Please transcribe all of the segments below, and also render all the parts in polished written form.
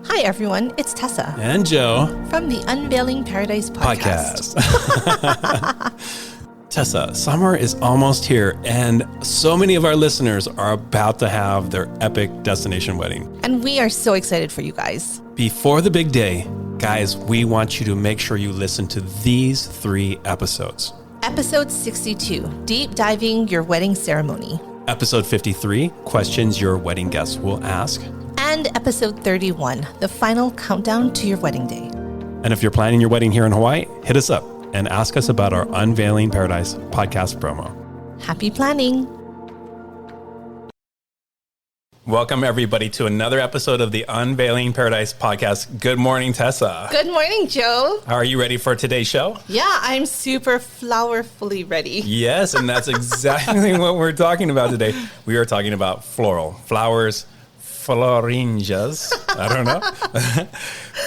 Hi, everyone. It's Tessa. And Joe. From the Unveiling Paradise podcast. Tessa, summer is almost here, and so many of our listeners are about to have their epic destination wedding. And we are so excited for you guys. Before the big day, guys, we want you to make sure you listen to these 3 episodes. Episode 62, Deep Diving Your Wedding Ceremony. Episode 53, Questions Your Wedding Guests Will Ask. And episode 31, the final countdown to your wedding day. And if you're planning your wedding here in Hawaii, hit us up and ask us about our Unveiling Paradise podcast promo. Happy planning. Welcome, everybody, to another episode of the Unveiling Paradise podcast. Good morning, Tessa. Good morning, Joe. How are you ready for today's show? Yeah, I'm super flowerfully ready. Yes, and that's exactly what we're talking about today. We are talking about floral, flowers, florinjas. I don't know.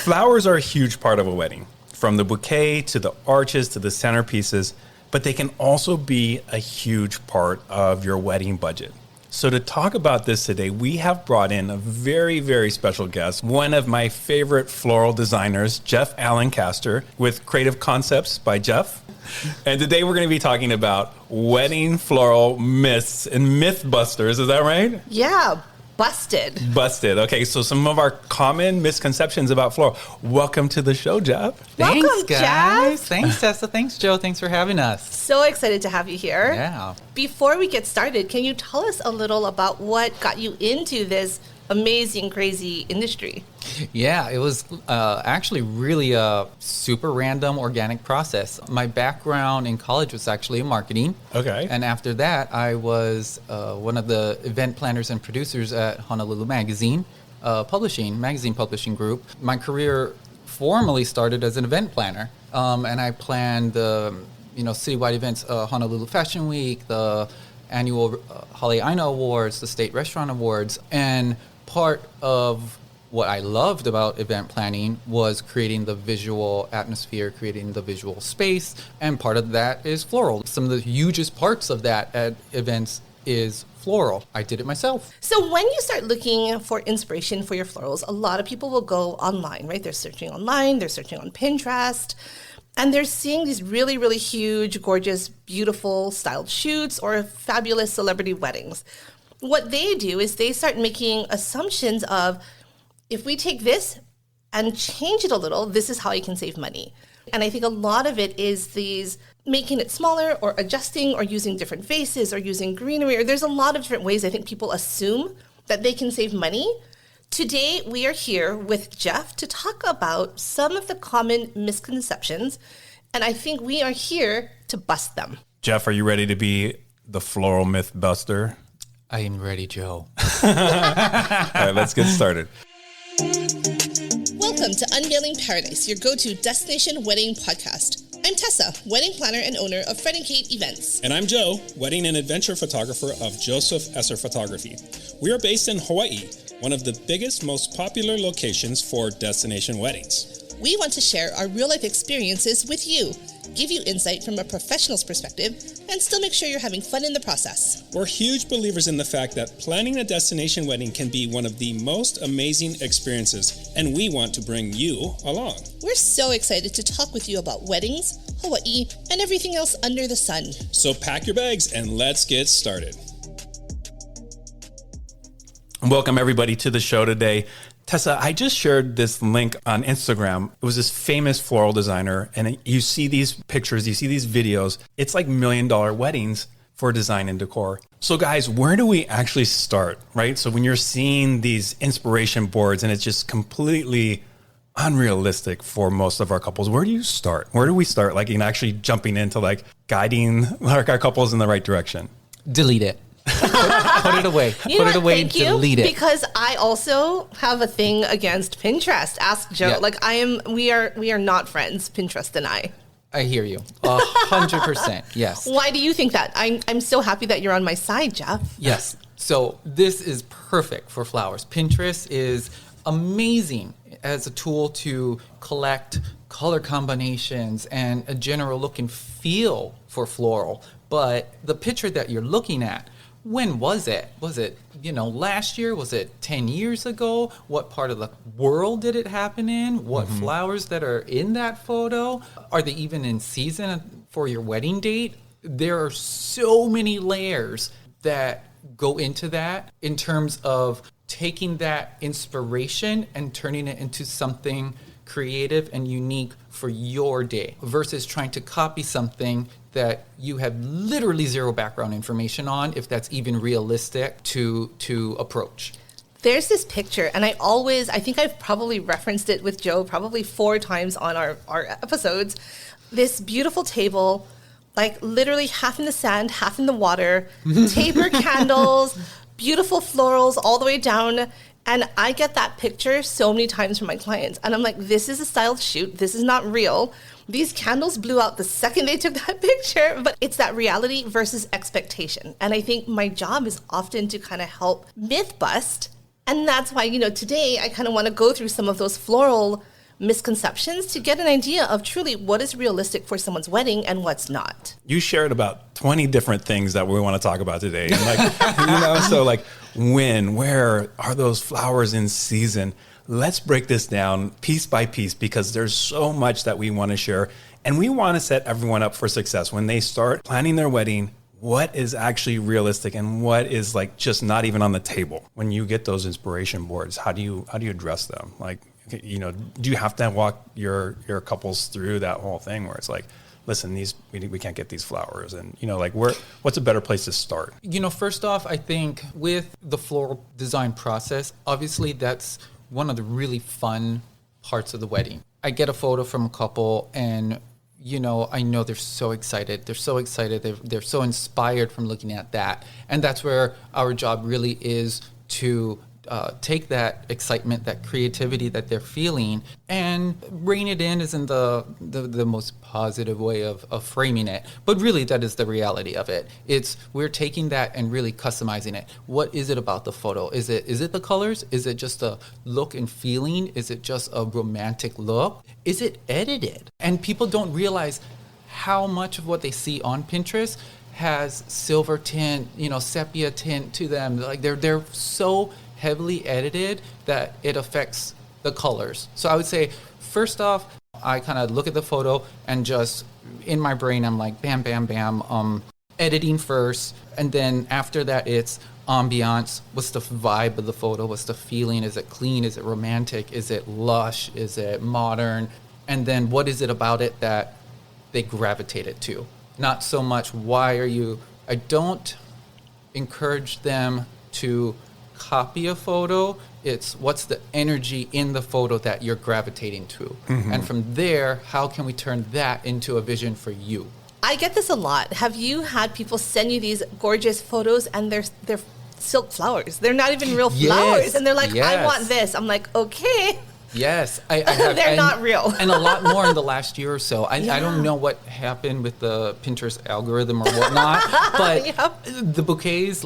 Flowers are a huge part of a wedding, from the bouquet to the arches to the centerpieces, but they can also be a huge part of your wedding budget. So to talk about this today, we have brought in a very, very special guest, one of my favorite floral designers, Jeff Alencaster, with Creative Concepts by Jeff. And today we're going to be talking about wedding floral myths and myth busters. Is that right? Yeah. Busted. Okay, so some of our common misconceptions about floral. Welcome to the show, Jeff. Welcome, Thanks, guys. Jeff. Thanks, Tessa. Thanks, Joe. Thanks for having us. So excited to have you here. Yeah. Before we get started, can you tell us a little about what got you into this amazing, crazy industry? Yeah, it was actually really a super random organic process. My background in college was actually in marketing. Okay. And after that, I was one of the event planners and producers at Honolulu Magazine, magazine publishing group. My career formally started as an event planner, and I planned the citywide events, Honolulu Fashion Week, the annual Hale Aina Awards, the State Restaurant Awards, and part of what I loved about event planning was creating the visual atmosphere, creating the visual space, and part of that is floral. Some of the hugest parts of that at events is floral. I did it myself. So when you start looking for inspiration for your florals, a lot of people will go online, right? They're searching online, they're searching on Pinterest, and they're seeing these really, really huge, gorgeous, beautiful styled shoots or fabulous celebrity weddings. What they do is they start making assumptions of, if we take this and change it a little, this is how I can save money. And I think a lot of it is these making it smaller or adjusting or using different vases or using greenery. Or there's a lot of different ways I think people assume that they can save money. Today, we are here with Jeff to talk about some of the common misconceptions. And I think we are here to bust them. Jeff, are you ready to be the floral myth buster? I am ready, Joe. All right, let's get started. Welcome to Unveiling Paradise, your go-to destination wedding podcast. I'm Tessa, wedding planner and owner of Fred & Kate Events. And I'm Joe, wedding and adventure photographer of Joseph Esser Photography. We are based in Hawaii, one of the biggest, most popular locations for destination weddings. We want to share our real-life experiences with you, give you insight from a professional's perspective, and still make sure you're having fun in the process. We're huge believers in the fact that planning a destination wedding can be one of the most amazing experiences, and we want to bring you along. We're so excited to talk with you about weddings, Hawaii, and everything else under the sun. So pack your bags and let's get started. Welcome, everybody, to the show today. Tessa, I just shared this link on Instagram. It was this famous floral designer, and you see these pictures, you see these videos. It's like $1 million weddings for design and decor. So guys, where do we actually start, right? So when you're seeing these inspiration boards and it's just completely unrealistic for most of our couples, where do you start? Where do we start, like in actually jumping into like guiding our couples in the right direction? Delete it. Put it away. Put it away. Delete it. Because I also have a thing against Pinterest. Ask Joe. Yeah. We are not friends, Pinterest and I. I hear you. 100%. Yes. Why do you think that? I'm so happy that you're on my side, Jeff. Yes. So this is perfect for flowers. Pinterest is amazing as a tool to collect color combinations and a general look and feel for floral. But the picture that you're looking at when was it? Was it, last year? Was it 10 years ago? What part of the world did it happen in? What flowers that are in that photo? Are they even in season for your wedding date? There are so many layers that go into that in terms of taking that inspiration and turning it into something creative and unique for your day versus trying to copy something that you have literally zero background information on, if that's even realistic to approach. There's this picture, and I think I've probably referenced it with Joe probably 4 times on our episodes. This beautiful table, like literally half in the sand, half in the water, taper candles, beautiful florals all the way down. And I get that picture so many times from my clients. And I'm like, this is a styled shoot. This is not real. These candles blew out the second they took that picture. But it's that reality versus expectation. And I think my job is often to kind of help myth bust. And that's why, today I kind of want to go through some of those floral misconceptions to get an idea of truly what is realistic for someone's wedding and what's not. You shared about 20 different things that we want to talk about today. And so where are those flowers in season? Let's break this down piece by piece because there's so much that we want to share. And we want to set everyone up for success when they start planning their wedding. What is actually realistic and what is just not even on the table? When you get those inspiration boards, how do you address them? Do you have to walk your couples through that whole thing where it's like, listen, we can't get these flowers, and what's a better place to start? First off, I think with the floral design process, obviously that's one of the really fun parts of the wedding. I get a photo from a couple, and I know they're so excited. They're so excited. They're so inspired from looking at that, and that's where our job really is to take that excitement, that creativity that they're feeling, and rein it in isn't the most positive way of framing it. But really, that is the reality of it. We're taking that and really customizing it. What is it about the photo? Is it the colors? Is it just a look and feeling? Is it just a romantic look? Is it edited? And people don't realize how much of what they see on Pinterest has silver tint, sepia tint to them. They're so heavily edited that it affects the colors. So I would say, first off, I kind of look at the photo and just in my brain, I'm like, bam, bam, bam, editing first. And then after that, it's ambiance. What's the vibe of the photo? What's the feeling? Is it clean? Is it romantic? Is it lush? Is it modern? And then what is it about it that they gravitated to? Not so much, I don't encourage them to copy a photo. It's what's the energy in the photo that you're gravitating to. And from there, how can we turn that into a vision for you? I get this a lot. Have you had people send you these gorgeous photos and they're silk flowers? They're not even real flowers. And they're like, I want this. I'm like, okay. Yes, I have. They're not real. And a lot more in the last year or so. I don't know what happened with the Pinterest algorithm or whatnot, but the bouquets,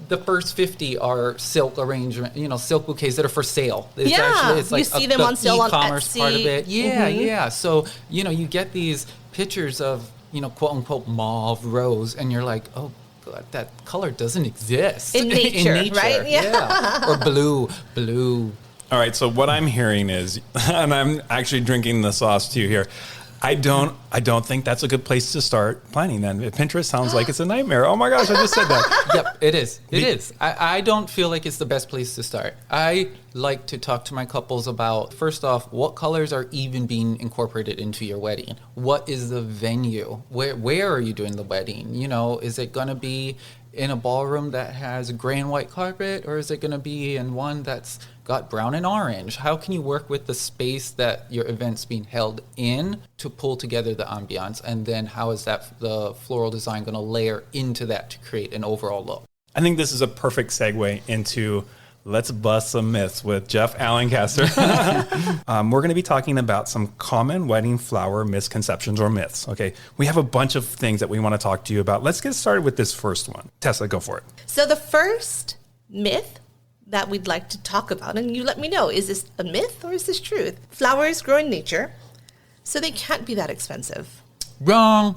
the first 50 are silk arrangement, silk bouquets that are for sale. It's you see them on sale on e-commerce Etsy. part of it. Yeah. So, you get these pictures of, quote unquote, mauve rose, and you're like, oh, God, that color doesn't exist. In nature, right? Yeah. Or blue. All right, so what I'm hearing is, and I'm actually drinking the sauce too here, I don't think that's a good place to start planning then. Pinterest sounds like it's a nightmare. Oh my gosh, I just said that. Yep, it is. It is. I don't feel like it's the best place to start. I like to talk to my couples about, first off, what colors are even being incorporated into your wedding? What is the venue? Where are you doing the wedding? Is it going to be in a ballroom that has gray and white carpet, or is it going to be in one that's got brown and orange? How can you work with the space that your event's being held in to pull together the ambiance? And then how is the floral design going to layer into that to create an overall look? I think this is a perfect segue into Let's Bust Some Myths with Jeff Alencaster. We're going to be talking about some common wedding flower misconceptions or myths. Okay, we have a bunch of things that we want to talk to you about. Let's get started with this first one. Tessa, go for it. So the first myth that we'd like to talk about, and you let me know, is this a myth or is this truth? Flowers grow in nature, so they can't be that expensive. Wrong.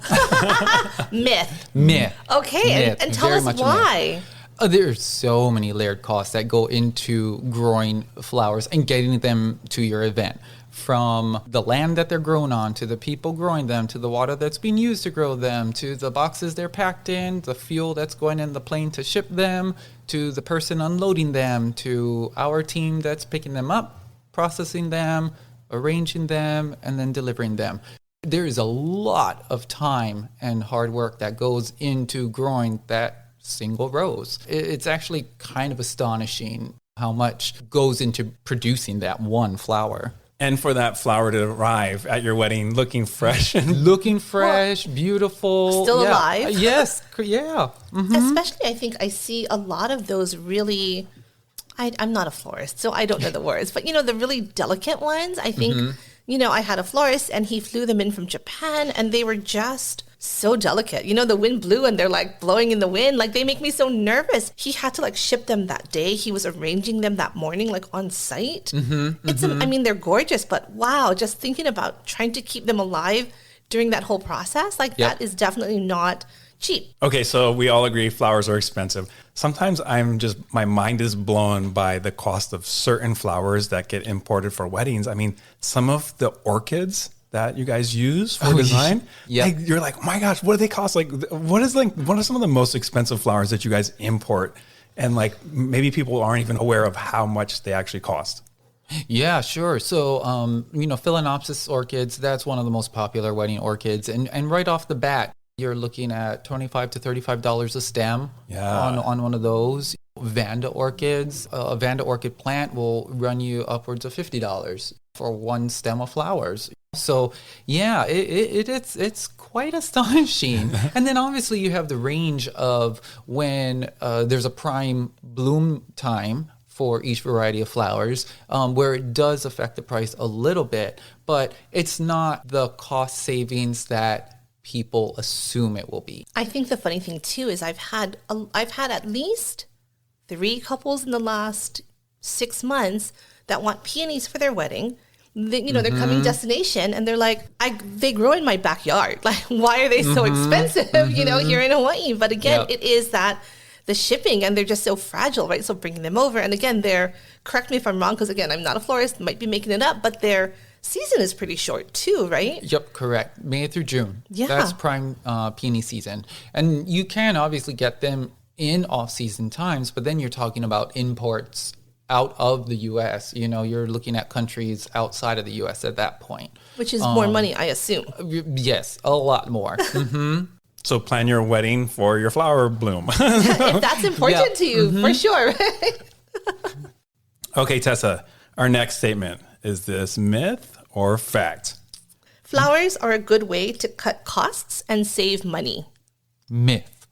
Myth. Myth. Okay, Myth. and tell Very us much a myth. why. There's so many layered costs that go into growing flowers and getting them to your event. From the land that they're grown on, to the people growing them, to the water that's being used to grow them, to the boxes they're packed in, the fuel that's going in the plane to ship them, to the person unloading them, to our team that's picking them up, processing them, arranging them, and then delivering them. There is a lot of time and hard work that goes into growing that single rose. It's actually kind of astonishing how much goes into producing that one flower. And for that flower to arrive at your wedding looking fresh and Looking fresh, beautiful. Still alive. Yes. Yeah. Especially, I think I see a lot of those really, I'm not a florist, so I don't know the words, but the really delicate ones, I think, I had a florist and he flew them in from Japan and they were just so delicate. The wind blew and they're like blowing in the wind. Like they make me so nervous. He had to ship them that day. He was arranging them that morning, on site. They're gorgeous, but wow, just thinking about trying to keep them alive during that whole process, that is definitely not cheap. Okay, so we all agree flowers are expensive. Sometimes my mind is blown by the cost of certain flowers that get imported for weddings. Some of the orchids that you guys use for design, you're like, oh my gosh, what do they cost? What are some of the most expensive flowers that you guys import? And maybe people aren't even aware of how much they actually cost. Yeah, sure. So, Phalaenopsis orchids, that's one of the most popular wedding orchids. And right off the bat, you're looking at $25 to $35 a stem on one of those. Vanda orchids, a Vanda orchid plant will run you upwards of $50 for one stem of flowers. So yeah, it's quite astonishing. And then obviously you have the range of when there's a prime bloom time for each variety of flowers, where it does affect the price a little bit, but it's not the cost savings that people assume it will be. I think the funny thing too is I've had at least 3 couples in the last 6 months that want peonies for their wedding. They're coming destination and they're like, they grow in my backyard. Why are they so expensive, here in Hawaii? But again, it is that the shipping and they're just so fragile, right? So bringing them over. And again, correct me if I'm wrong, because again, I'm not a florist, might be making it up, but their season is pretty short too, right? Yep, correct. May through June. Yeah. That's prime peony season. And you can obviously get them in off-season times, but then you're talking about imports out of the U.S. You're looking at countries outside of the U.S. at that point. Which is more money, I assume. Yes, a lot more. So plan your wedding for your flower bloom. If that's important to you, for sure. Okay, Tessa, our next statement. Is this myth or fact? Flowers are a good way to cut costs and save money. Myth.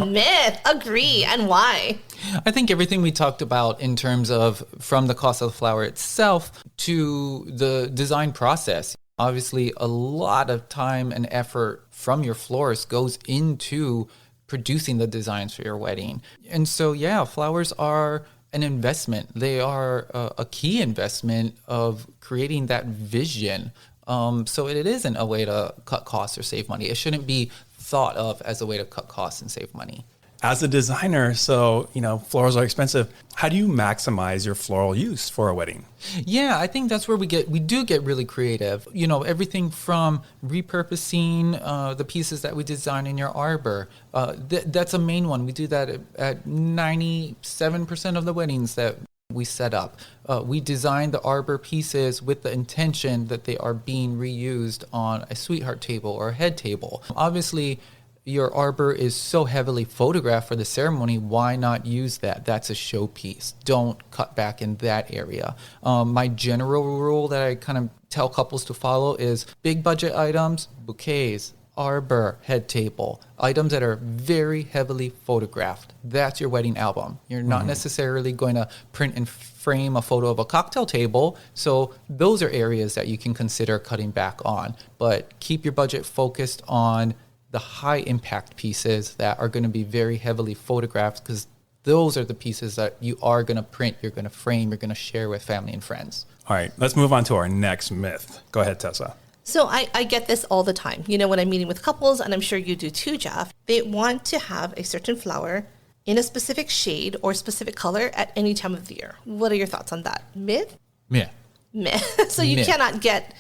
Myth. Agree. And why? I think everything we talked about in terms of from the cost of the flower itself to the design process. Obviously, a lot of time and effort from your florist goes into producing the designs for your wedding. And so, flowers are an investment. They are a key investment of creating that vision. So it isn't a way to cut costs or save money. It shouldn't be thought of as a way to cut costs and save money. As a designer, so, florals are expensive. How do you maximize your floral use for a wedding? Yeah, I think that's where we do get really creative. Everything from repurposing the pieces that we design in your arbor. That's a main one. We do that at 97% of the weddings that we set up. We design the arbor pieces with the intention that they are being reused on a sweetheart table or a head table. Obviously, your arbor is so heavily photographed for the ceremony, why not use that? That's a showpiece. Don't cut back in that area. My general rule that I kind of tell couples to follow is big budget items, bouquets, arbor, head table, items that are very heavily photographed. That's your wedding album. You're not necessarily going to print and frame a photo of a cocktail table. So those are areas that you can consider cutting back on. But keep your budget focused on the high impact pieces that are going to be very heavily photographed, because those are the pieces that you are going to print, you're going to frame, you're going to share with family and friends. All right, let's move on to our next myth. Go ahead, Tessa. So I get this all the time. You know, when I'm meeting with couples, and I'm sure you do too, Jeff, they want to have a certain flower in a specific shade or specific color at any time of the year. What are your thoughts on that? Myth? Yeah. Myth. So you Myth. cannot get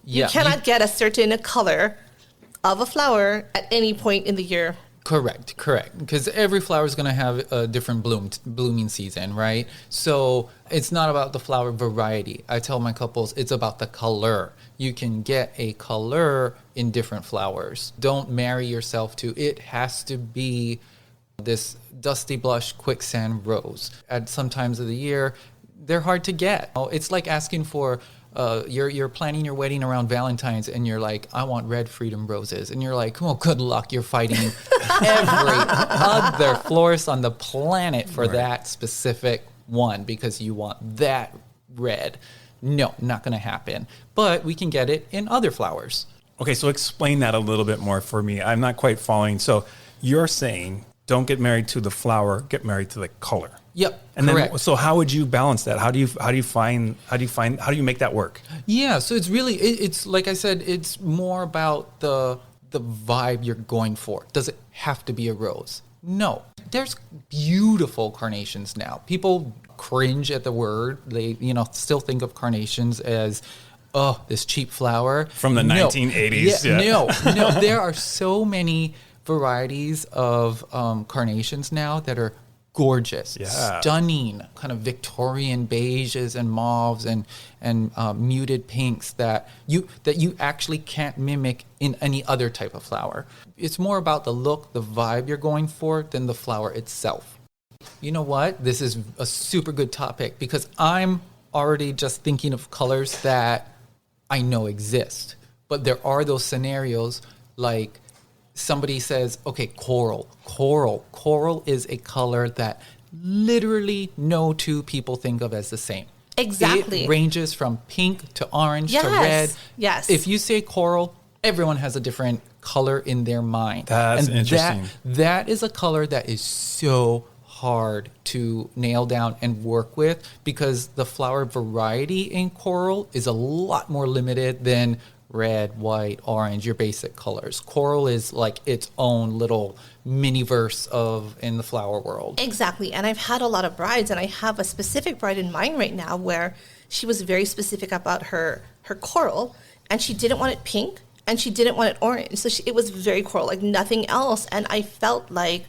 get a certain color of a flower at any point in the year. Correct. Because every flower is going to have a different blooming season, right? So it's not about the flower variety. I tell my couples it's about the color. You can get a color in different flowers. Don't marry yourself to it has to be this dusty blush quicksand rose. At some times of the year, they're hard to get. It's like asking for you're planning your wedding around Valentine's and you're like, I want red freedom roses. And you're like, oh, good luck. You're fighting every other florist on the planet for that specific one because you want that red. No, not going to happen. But we can get it in other flowers. Okay, so explain that a little bit more for me. I'm not quite following. So you're saying don't get married to the flower, get married to the color. Yep. And correct. then, so how would you balance that? How do you make that work? Yeah. So it's really, it's like I said, it's more about the vibe you're going for. Does it have to be a rose? No. There's beautiful carnations now. People cringe at the word. They, still think of carnations as, oh, this cheap flower. From the 1980s. No. There are so many varieties of carnations now that are gorgeous, stunning, kind of Victorian beiges and mauves and muted pinks that you actually can't mimic in any other type of flower. It's more about the look, the vibe you're going for than the flower itself. You know what? This is a super good topic because I'm already just thinking of colors that I know exist. But there are those scenarios like somebody says, okay, coral. Coral is a color that literally no two people think of as the same. Exactly. It ranges from pink to orange to red. Yes. If you say coral, everyone has a different color in their mind. That's interesting. That is a color that is so hard to nail down and work with because the flower variety in coral is a lot more limited than red, white, orange, your basic colors. Coral is like its own little mini-verse in the flower world. Exactly. And I've had a lot of brides, and I have a specific bride in mind right now where she was very specific about her coral, and she didn't want it pink, and she didn't want it orange. So it was very coral, like nothing else. And I felt like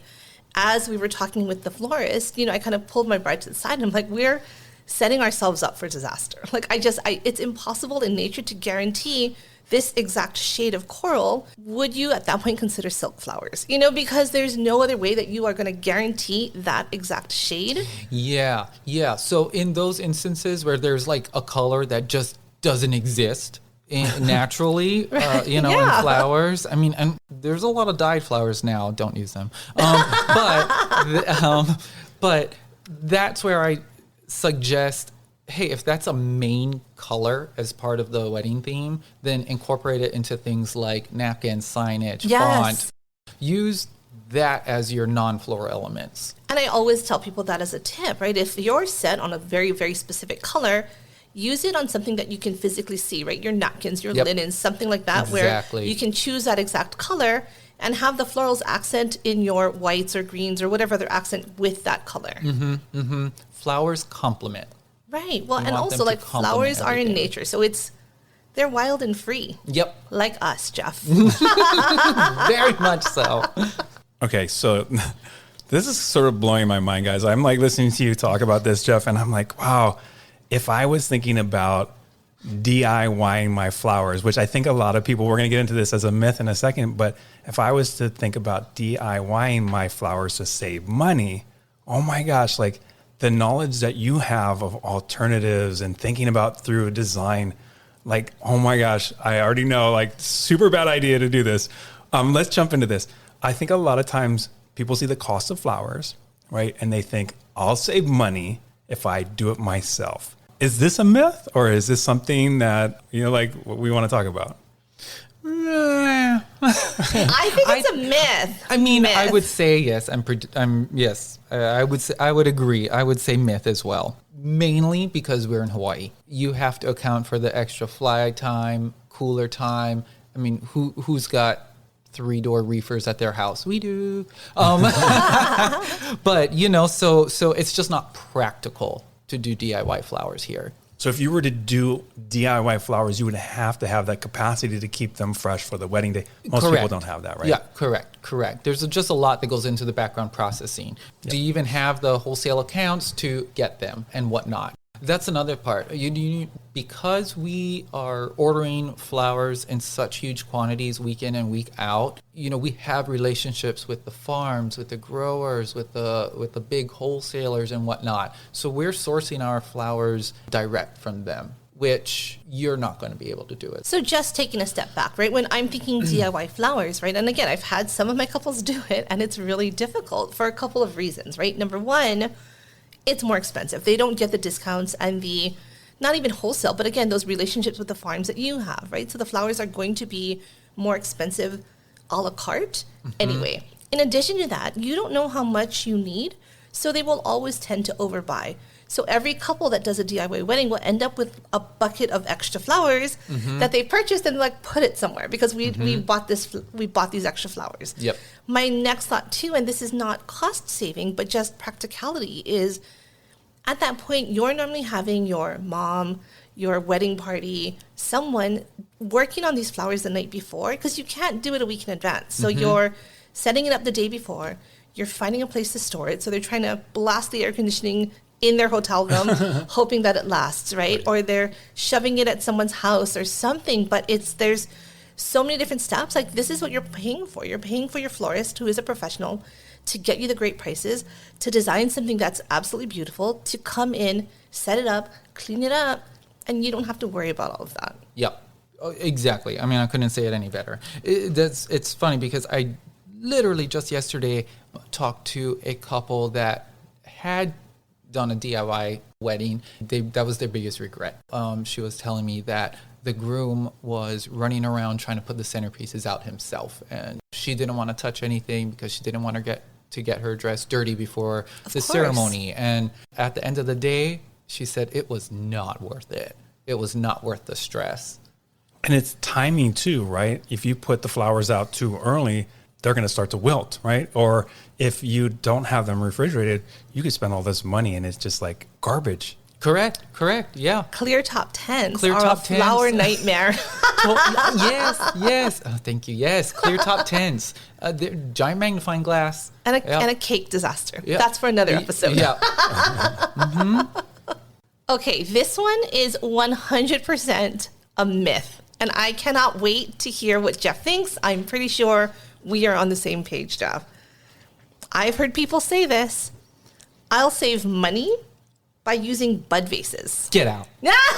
as we were talking with the florist, I kind of pulled my bride to the side, and I'm like, we're setting ourselves up for disaster. Like it's impossible in nature to guarantee this exact shade of coral. Would you at that point consider silk flowers? Because there's no other way that you are going to guarantee that exact shade. Yeah. So in those instances where there's like a color that just doesn't exist naturally, in flowers. I mean, and there's a lot of dyed flowers now. Don't use them. But that's where I suggest, hey, if that's a main color as part of the wedding theme, then incorporate it into things like napkins, signage, font. Use that as your non-floral elements. And I always tell people that as a tip, right? If you're set on a very, very specific color, use it on something that you can physically see, right? Your napkins, your linens, something like that, exactly. Where you can choose that exact color and have the florals accent in your whites or greens or whatever other accent with that color. Flowers complement. Right. Well, and also like flowers are in nature, so they're wild and free. Yep. Like us, Jeff. Very much so. Okay, so this is sort of blowing my mind, guys. I'm like listening to you talk about this, Jeff, and I'm like, wow, if I was thinking about DIYing my flowers, which I think a lot of people, we're going to get into this as a myth in a second, but if I was to think about DIYing my flowers to save money, oh my gosh, like the knowledge that you have of alternatives and thinking about through design, like, oh my gosh, I already know, like, super bad idea to do this. Let's jump into this. I think a lot of times people see the cost of flowers, right? And they think, I'll save money if I do it myself. Is this a myth, or is this something that, like what we want to talk about? I think it's a myth. I mean, myth. I would say yes. Yes. I would agree. I would say myth as well. Mainly because we're in Hawaii. You have to account for the extra fly time, cooler time. I mean, who's got 3-door reefers at their house? We do. But, so it's just not practical to do DIY flowers here. So if you were to do DIY flowers, you would have to have that capacity to keep them fresh for the wedding day. Most people don't have that, right? Yeah, correct. There's just a lot that goes into the background processing. Do you even have the wholesale accounts to get them and whatnot? That's another part. Because we are ordering flowers in such huge quantities week in and week out, we have relationships with the farms, with the growers, with the big wholesalers and whatnot. So we're sourcing our flowers direct from them, which you're not going to be able to do it. So just taking a step back, right? When I'm thinking DIY flowers, right? And again, I've had some of my couples do it, and it's really difficult for a couple of reasons, right? Number one, it's more expensive. They don't get the discounts and the, not even wholesale, but again, those relationships with the farms that you have, right? So the flowers are going to be more expensive a la carte anyway. In addition to that, you don't know how much you need, so they will always tend to overbuy. So every couple that does a DIY wedding will end up with a bucket of extra flowers that they purchased and put it somewhere because we bought these extra flowers. Yep. My next thought too, and this is not cost saving, but just practicality, is at that point you're normally having your mom, your wedding party, someone working on these flowers the night before because you can't do it a week in advance. So you're setting it up the day before. You're finding a place to store it. So they're trying to blast the air conditioning in their hotel room, hoping that it lasts, right? Or they're shoving it at someone's house or something. But there's so many different steps. This is what you're paying for. You're paying for your florist, who is a professional, to get you the great prices, to design something that's absolutely beautiful, to come in, set it up, clean it up, and you don't have to worry about all of that. Yep, exactly. I mean, I couldn't say it any better. It's funny because I literally just yesterday talked to a couple that had done a DIY wedding. That was their biggest regret. She was telling me that the groom was running around trying to put the centerpieces out himself, and she didn't want to touch anything because she didn't want to get her dress dirty before the ceremony. And at the end of the day, she said it was not worth it. It was not worth the stress. And it's timing too, right? If you put the flowers out too early, they're going to start to wilt, right? Or if you don't have them refrigerated, you could spend all this money and it's just like garbage. Correct, yeah. Clear top 10s Clear are top a 10s. flower nightmare. Yes. Oh, thank you. Yes, clear top 10s. Giant magnifying glass. And a cake disaster. Yep. That's for another episode. Yeah. Okay, this one is 100% a myth. And I cannot wait to hear what Jeff thinks. I'm pretty sure we are on the same page, Jeff. I've heard people say this. I'll save money by using bud vases. Get out.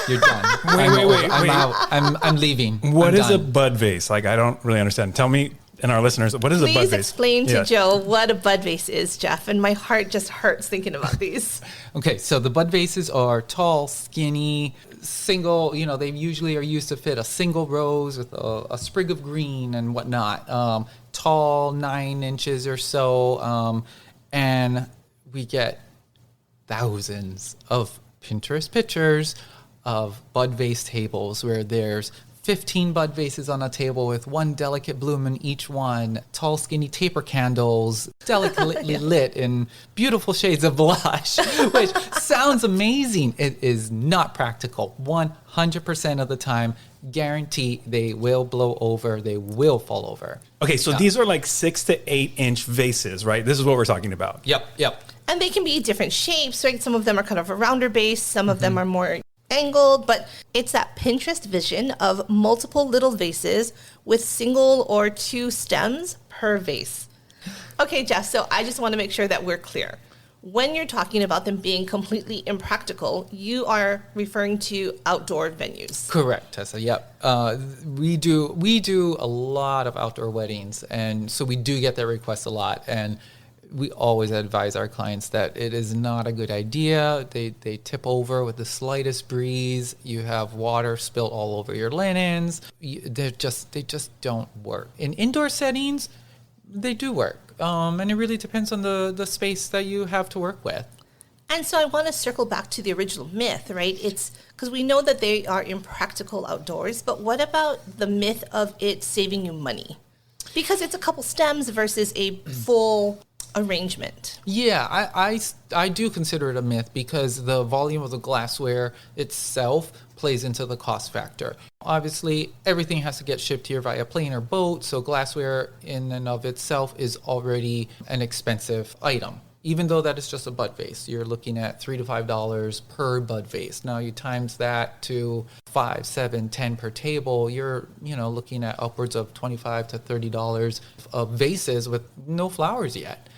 You're done. Wait. I'm out. I'm leaving. What I'm is done. a bud vase? I don't really understand. Tell me and our listeners, what is a bud vase? Please explain to Joe what a bud vase is, Jeff. And my heart just hurts thinking about these. Okay, so the bud vases are tall, skinny, single. They usually are used to fit a single rose with a sprig of green and whatnot. Tall, 9 inches or so. And we get thousands of Pinterest pictures of bud vase tables where there's 15 bud vases on a table with one delicate bloom in each one, tall, skinny taper candles, delicately lit in beautiful shades of blush, which sounds amazing. It is not practical. 100% of the time, guarantee they will blow over, they will fall over. Okay, so these are like 6 to 8 inch vases, right? This is what we're talking about. Yep. And they can be different shapes, right? Some of them are kind of a rounder base. Some of them are more angled, but it's that Pinterest vision of multiple little vases with single or 2 stems per vase. Okay, Jeff, so I just want to make sure that we're clear. When you're talking about them being completely impractical, you are referring to outdoor venues. Correct, Tessa. Yep. We do a lot of outdoor weddings, and so we do get that request a lot. And we always advise our clients that it is not a good idea. They tip over with the slightest breeze. You have water spilled all over your linens. They just don't work. In indoor settings, they do work. And it really depends on the space that you have to work with. And so I want to circle back to the original myth, right? It's because we know that they are impractical outdoors, but what about the myth of it saving you money? Because it's a couple stems versus a full arrangement. Yeah, I do consider it a myth because the volume of the glassware itself plays into the cost factor. Obviously, everything has to get shipped here via plane or boat, so glassware in and of itself is already an expensive item. Even though that is just a bud vase, you're looking at $3 to $5 per bud vase. Now you times that to 5, 7, 10 per table, you're looking at upwards of $25 to $30 of vases with no flowers yet,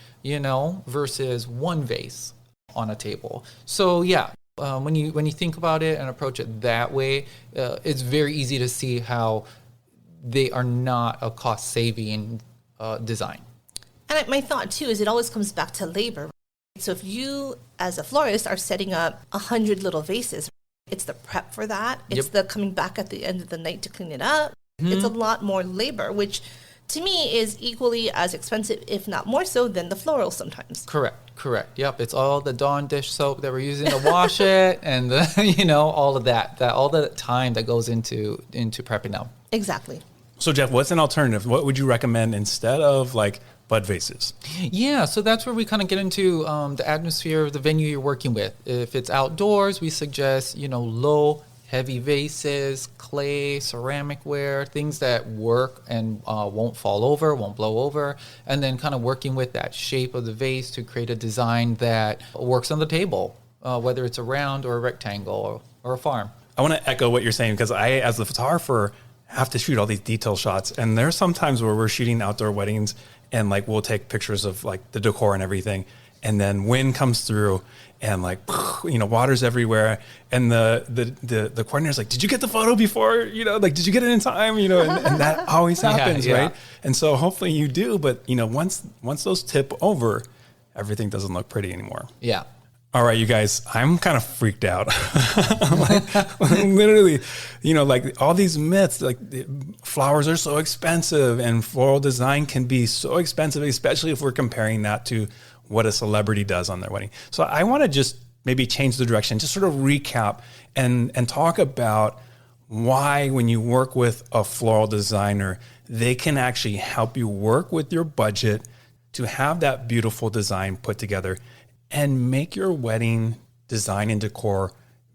versus one vase on a table. So yeah, when you think about it and approach it that way, it's very easy to see how they are not a cost-saving design. And my thought, too, is it always comes back to labor. So if you, as a florist, are setting up 100 little vases, it's the prep for that. It's the coming back at the end of the night to clean it up. It's a lot more labor, which to me is equally as expensive, if not more so, than the floral sometimes. Correct. Yep. It's all the Dawn dish soap that we're using to wash it and all of that all the time that goes into prepping them. Exactly. So Jeff, what's an alternative? What would you recommend instead of bud vases? Yeah, so that's where we kind of get into the atmosphere of the venue you're working with. If it's outdoors, we suggest, low, heavy vases, clay, ceramic ware, things that work and won't fall over, won't blow over, and then kind of working with that shape of the vase to create a design that works on the table, whether it's a round or a rectangle or a farm. I want to echo what you're saying because I, as the photographer, have to shoot all these detail shots. And there's some times where we're shooting outdoor weddings and we'll take pictures of the decor and everything. And then wind comes through and water's everywhere. And the coordinator's like, did you get the photo before, did you get it in time? And that always happens, yeah. right? And so hopefully you do, but once those tip over, everything doesn't look pretty anymore. Yeah. All right, you guys, I'm kind of freaked out. Literally, all these myths, flowers are so expensive and floral design can be so expensive, especially if we're comparing that to what a celebrity does on their wedding. So I want to just maybe change the direction, just sort of recap and talk about why when you work with a floral designer, they can actually help you work with your budget to have that beautiful design put together and make your wedding design and decor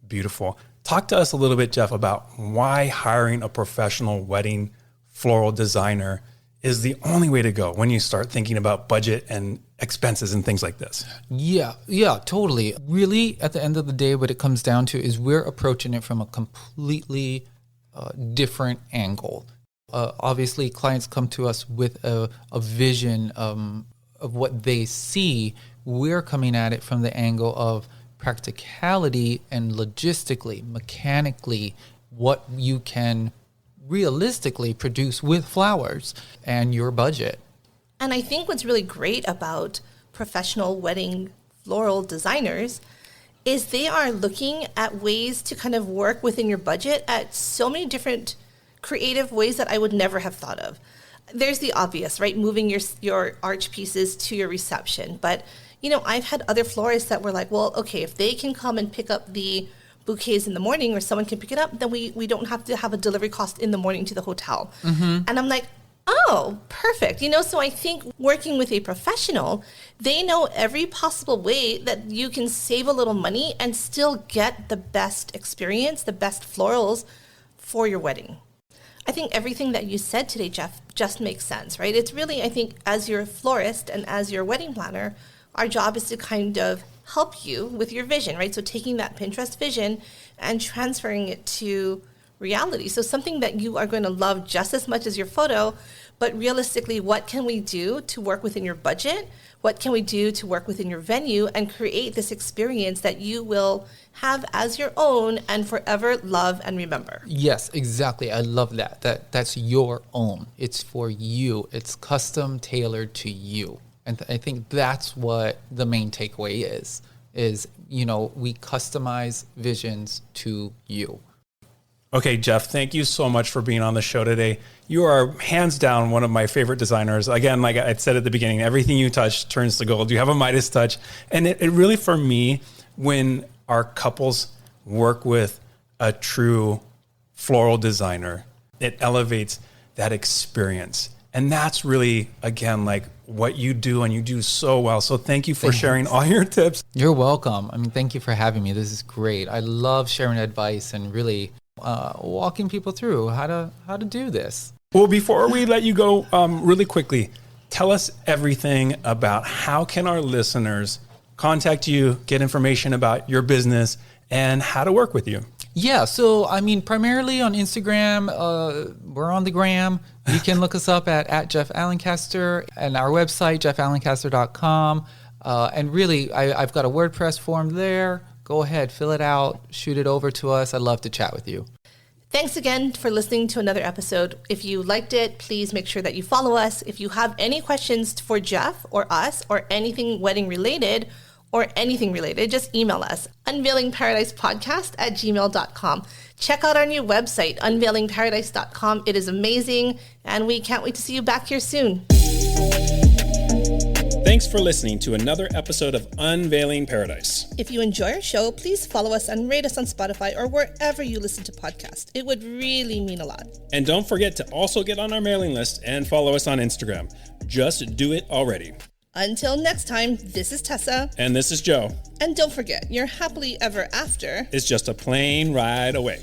beautiful. Talk to us a little bit, Jeff, about why hiring a professional wedding floral designer is the only way to go when you start thinking about budget and expenses and things like this. Yeah, totally. Really, at the end of the day, what it comes down to is we're approaching it from a completely different angle. Obviously, clients come to us with a vision of what they see. We're coming at it from the angle of practicality and logistically, mechanically, what you can realistically produce with flowers and your budget. And I think what's really great about professional wedding floral designers is they are looking at ways to kind of work within your budget at so many different creative ways that I would never have thought of. There's the obvious, right? Moving your arch pieces to your reception. But, I've had other florists that were like, well, okay, if they can come and pick up the bouquets in the morning or someone can pick it up, then we don't have to have a delivery cost in the morning to the hotel. Mm-hmm. And I'm like, oh, perfect. So I think working with a professional, they know every possible way that you can save a little money and still get the best experience, the best florals for your wedding. I think everything that you said today, Jeff, just makes sense, right? It's really, I think, as your florist and as your wedding planner, our job is to kind of help you with your vision, right? So taking that Pinterest vision and transferring it to reality. So something that you are going to love just as much as your photo, but realistically, what can we do to work within your budget? What can we do to work within your venue and create this experience that you will have as your own and forever love and remember? Yes, exactly. I love that. That's your own. It's for you. It's custom tailored to you. And I think that's what the main takeaway is, we customize visions to you. Okay, Jeff, thank you so much for being on the show today. You are hands down one of my favorite designers. Again, like I said at the beginning, everything you touch turns to gold. You have a Midas touch. And it really, for me, when our couples work with a true floral designer, it elevates that experience. And that's really, again, like what you do, and you do so well. So thank you for sharing all your tips. You're welcome. I mean, thank you for having me. This is great. I love sharing advice and really walking people through how to do this. Well, before we let you go, really quickly, tell us everything about how can our listeners contact you, get information about your business, and how to work with you. Yeah, so I mean, primarily on Instagram, we're on the gram. You can look us up at Jeff Alencaster, and our website, jeffalencaster.com. And really, I've got a WordPress form there. Go ahead, fill it out, shoot it over to us. I'd love to chat with you. Thanks again for listening to another episode. If you liked it, please make sure that you follow us. If you have any questions for Jeff or us or anything wedding related, just email us, unveilingparadisepodcast@gmail.com. Check out our new website, unveilingparadise.com. It is amazing, and we can't wait to see you back here soon. Thanks for listening to another episode of Unveiling Paradise. If you enjoy our show, please follow us and rate us on Spotify or wherever you listen to podcasts. It would really mean a lot. And don't forget to also get on our mailing list and follow us on Instagram. Just do it already. Until next time, this is Tessa. And this is Joe. And don't forget, your happily ever after is just a plane ride away.